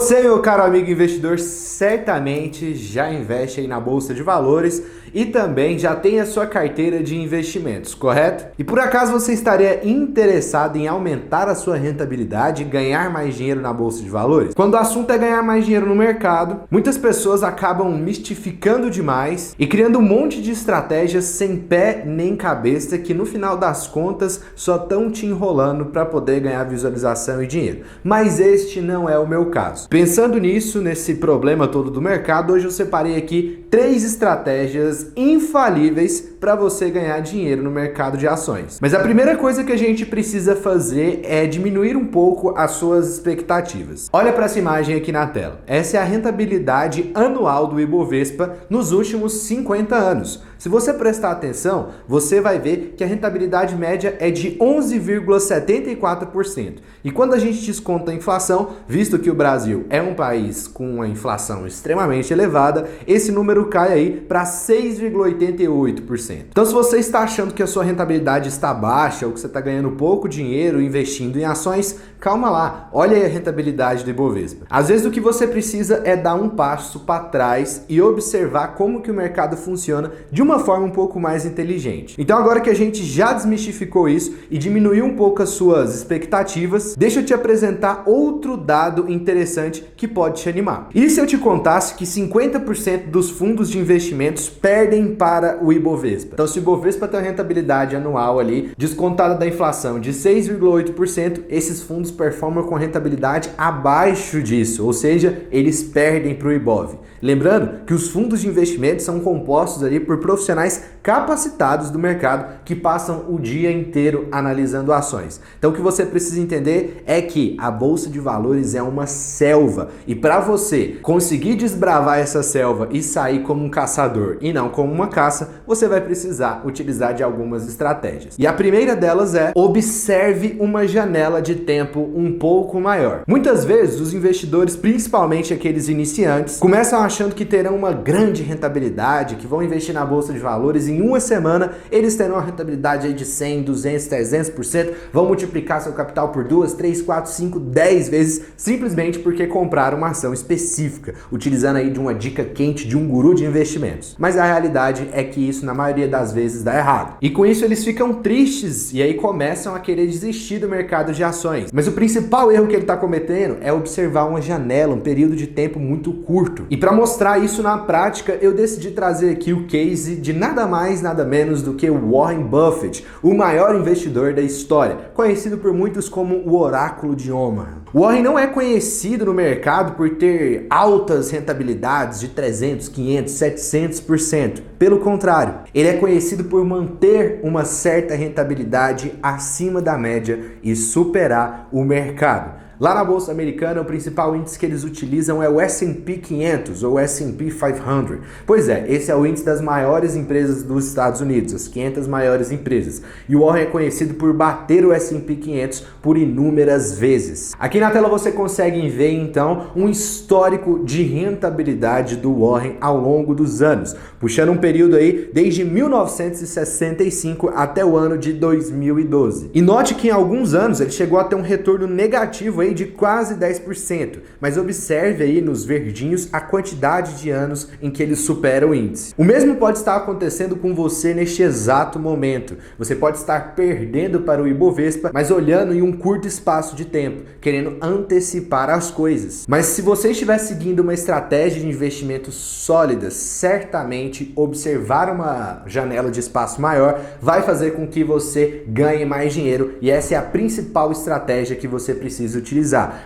Você, meu caro amigo investidor, certamente já investe aí na Bolsa de Valores e também já tem a sua carteira de investimentos, correto? E por acaso você estaria interessado em aumentar a sua rentabilidade e ganhar mais dinheiro na Bolsa de Valores? Quando o assunto é ganhar mais dinheiro no mercado, muitas pessoas acabam mistificando demais e criando um monte de estratégias sem pé nem cabeça que no final das contas só estão te enrolando para poder ganhar visualização e dinheiro. Mas este não é o meu caso. Pensando nisso, nesse problema todo do mercado, hoje eu separei aqui 3 estratégias infalíveis para você ganhar dinheiro no mercado de ações. Mas a primeira coisa que a gente precisa fazer é diminuir um pouco as suas expectativas. Olha para essa imagem aqui na tela. Essa é a rentabilidade anual do Ibovespa nos últimos 50 anos. Se você prestar atenção, você vai ver que a rentabilidade média é de 11,74%. E quando a gente desconta a inflação, visto que o Brasil é um país com uma inflação extremamente elevada, esse número cai aí para 6,88%. Então, se você está achando que a sua rentabilidade está baixa ou que você está ganhando pouco dinheiro investindo em ações, calma lá, olha aí a rentabilidade do Ibovespa. Às vezes o que você precisa é dar um passo para trás e observar como que o mercado funciona de uma forma um pouco mais inteligente. Então agora que a gente já desmistificou isso e diminuiu um pouco as suas expectativas, deixa eu te apresentar outro dado interessante que pode te animar. E se eu te contasse que 50% dos fundos de investimentos perdem para o Ibovespa? Então se o Ibovespa tem uma rentabilidade anual ali, descontada da inflação, de 6,8%, esses fundos performam com rentabilidade abaixo disso, ou seja, eles perdem para o Ibov. Lembrando que os fundos de investimento são compostos ali por profissionais capacitados do mercado que passam o dia inteiro analisando ações. Então o que você precisa entender é que a Bolsa de Valores é uma selva e para você conseguir desbravar essa selva e sair como um caçador e não como uma caça, você vai precisar utilizar de algumas estratégias. E a primeira delas é observe uma janela de tempo um pouco maior. Muitas vezes os investidores, principalmente aqueles iniciantes, começam achando que terão uma grande rentabilidade, que vão investir na Bolsa de Valores em uma semana, eles terão uma rentabilidade aí de 100, 200, 300%, vão multiplicar seu capital por 2, 3, 4, 5, 10 vezes, simplesmente porque compraram uma ação específica, utilizando aí de uma dica quente de um guru de investimentos. Mas a realidade é que isso na maioria das vezes dá errado. E com isso eles ficam tristes e aí começam a querer desistir do mercado de ações. Mas o principal erro que ele está cometendo é observar uma janela, um período de tempo muito curto. E para mostrar isso na prática, eu decidi trazer aqui o case de nada mais, nada menos do que o Warren Buffett, o maior investidor da história, conhecido por muitos como o Oráculo de Omaha. O Warren não é conhecido no mercado por ter altas rentabilidades de 300, 500, 700%. Pelo contrário, ele é conhecido por manter uma certa rentabilidade acima da média e superar o mercado. Lá na Bolsa Americana, o principal índice que eles utilizam é o S&P 500 ou S&P 500. Pois é, esse é o índice das maiores empresas dos Estados Unidos, as 500 maiores empresas. E o Warren é conhecido por bater o S&P 500 por inúmeras vezes. Aqui na tela você consegue ver, então, um histórico de rentabilidade do Warren ao longo dos anos, puxando um período aí desde 1965 até o ano de 2012. E note que em alguns anos ele chegou a ter um retorno negativo aí de quase 10%, mas observe aí nos verdinhos a quantidade de anos em que ele supera o índice. O mesmo pode estar acontecendo com você neste exato momento. Você pode estar perdendo para o Ibovespa, mas olhando em um curto espaço de tempo, querendo antecipar as coisas. Mas se você estiver seguindo uma estratégia de investimento sólida, certamente observar uma janela de espaço maior vai fazer com que você ganhe mais dinheiro, e essa é a principal estratégia que você precisa utilizar.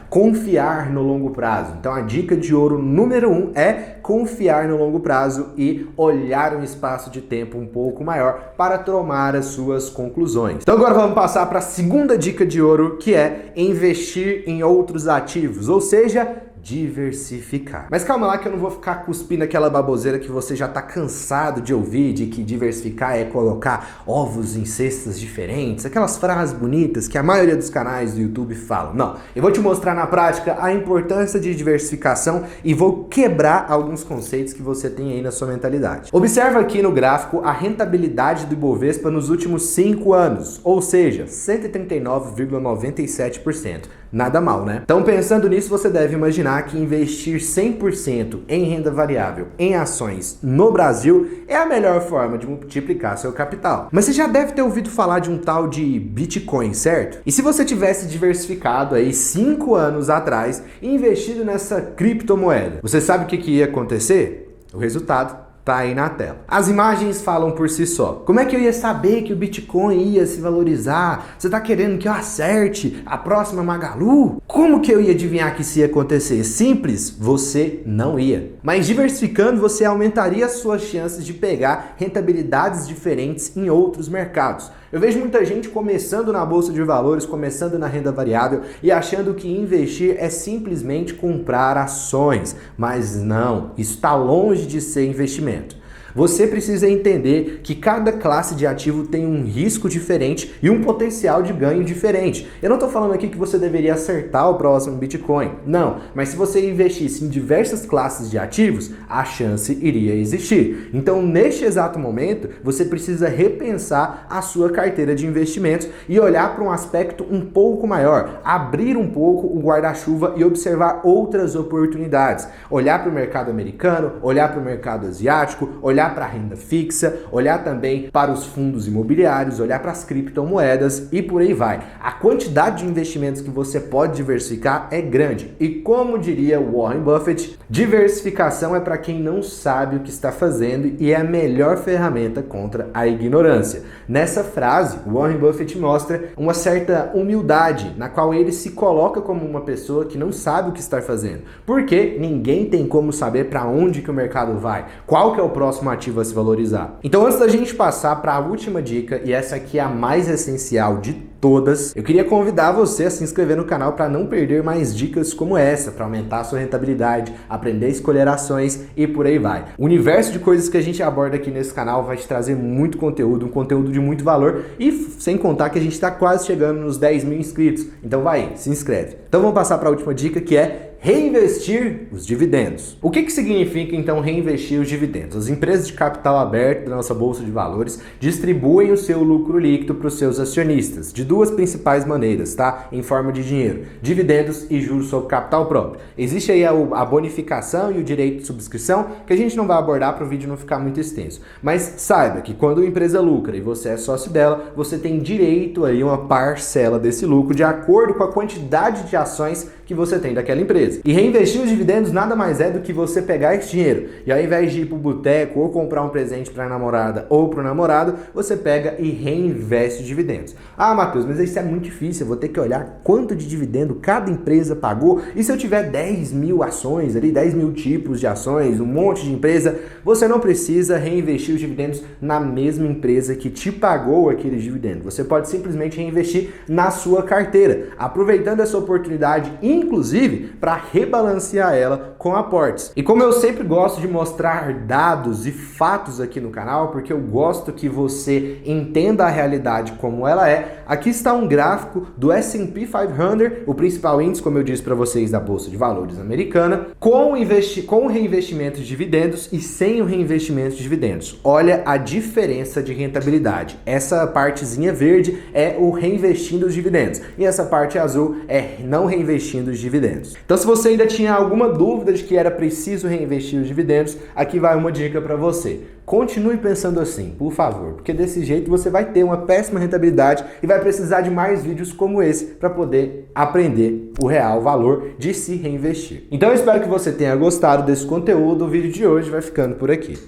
Confiar no longo prazo. Então a dica de ouro número 1 é confiar no longo prazo e olhar um espaço de tempo um pouco maior para tomar as suas conclusões. Então agora vamos passar para a segunda dica de ouro, que é investir em outros ativos, ou seja, diversificar. Mas calma lá que eu não vou ficar cuspindo aquela baboseira que você já tá cansado de ouvir, de que diversificar é colocar ovos em cestas diferentes, aquelas frases bonitas que a maioria dos canais do YouTube falam. Não, eu vou te mostrar na prática a importância de diversificação e vou quebrar alguns conceitos que você tem aí na sua mentalidade. Observa aqui no gráfico a rentabilidade do Ibovespa nos últimos 5 anos, ou seja, 139,97%. Nada mal, né? Então, pensando nisso, você deve imaginar que investir 100% em renda variável em ações no Brasil é a melhor forma de multiplicar seu capital. Mas você já deve ter ouvido falar de um tal de Bitcoin, certo? E se você tivesse diversificado aí 5 anos atrás e investido nessa criptomoeda, você sabe o que ia acontecer? O resultado tá aí na tela. As imagens falam por si só. Como é que eu ia saber que o Bitcoin ia se valorizar? Você tá querendo que eu acerte a próxima Magalu? Como que eu ia adivinhar que isso ia acontecer? Simples, você não ia. Mas diversificando, você aumentaria as suas chances de pegar rentabilidades diferentes em outros mercados. Eu vejo muita gente começando na bolsa de valores, começando na renda variável e achando que investir é simplesmente comprar ações. Mas não, isso está longe de ser investimento. Você precisa entender que cada classe de ativo tem um risco diferente e um potencial de ganho diferente. Eu não estou falando aqui que você deveria acertar o próximo Bitcoin, não. Mas se você investisse em diversas classes de ativos, a chance iria existir. Então, neste exato momento, você precisa repensar a sua carteira de investimentos e olhar para um aspecto um pouco maior, abrir um pouco o guarda-chuva e observar outras oportunidades. Olhar para o mercado americano, olhar para o mercado asiático, olhar para a renda fixa, olhar também para os fundos imobiliários, olhar para as criptomoedas e por aí vai. A quantidade de investimentos que você pode diversificar é grande. E como diria Warren Buffett, diversificação é para quem não sabe o que está fazendo e é a melhor ferramenta contra a ignorância. Nessa frase, Warren Buffett mostra uma certa humildade, na qual ele se coloca como uma pessoa que não sabe o que está fazendo. Porque ninguém tem como saber para onde que o mercado vai, qual que é o próximo ativo a se valorizar. Então, antes da gente passar para a última dica, e essa aqui é a mais essencial de todas, eu queria convidar você a se inscrever no canal para não perder mais dicas como essa, para aumentar a sua rentabilidade, aprender a escolher ações e por aí vai. O universo de coisas que a gente aborda aqui nesse canal vai te trazer muito conteúdo, um conteúdo de muito valor e sem contar que a gente está quase chegando nos 10 mil inscritos. Então vai, se inscreve. Então vamos passar para a última dica, que é reinvestir os dividendos. O que significa então reinvestir os dividendos? As empresas de capital aberto da nossa bolsa de valores distribuem o seu lucro líquido para os seus acionistas de duas principais maneiras, tá? Em forma de dinheiro, dividendos e juros sobre capital próprio. Existe aí a bonificação e o direito de subscrição, que a gente não vai abordar para o vídeo não ficar muito extenso. Mas saiba que quando a empresa lucra e você é sócio dela, você tem direito aí a uma parcela desse lucro de acordo com a quantidade de ações que você tem daquela empresa. E reinvestir os dividendos nada mais é do que você pegar esse dinheiro e ao invés de ir pro boteco ou comprar um presente para a namorada ou pro namorado, você pega e reinveste os dividendos. Ah, Matheus, mas isso é muito difícil, eu vou ter que olhar quanto de dividendo cada empresa pagou. E se eu tiver 10 mil ações ali, 10 mil tipos de ações, um monte de empresa, você não precisa reinvestir os dividendos na mesma empresa que te pagou aquele dividendo. Você pode simplesmente reinvestir na sua carteira, aproveitando essa oportunidade, inclusive para rebalancear ela com aportes. E como eu sempre gosto de mostrar dados e fatos aqui no canal, porque eu gosto que você entenda a realidade como ela é, aqui está um gráfico do S&P 500, o principal índice, como eu disse para vocês, da Bolsa de Valores americana, com o reinvestimento de dividendos e sem o reinvestimento de dividendos. Olha a diferença de rentabilidade. Essa partezinha verde é o reinvestindo os dividendos e essa parte azul é não reinvestindo os dividendos. Então, se você ainda tinha alguma dúvida de que era preciso reinvestir os dividendos, aqui vai uma dica para você. Continue pensando assim, por favor, porque desse jeito você vai ter uma péssima rentabilidade e vai precisar de mais vídeos como esse para poder aprender o real valor de se reinvestir. Então eu espero que você tenha gostado desse conteúdo. O vídeo de hoje vai ficando por aqui.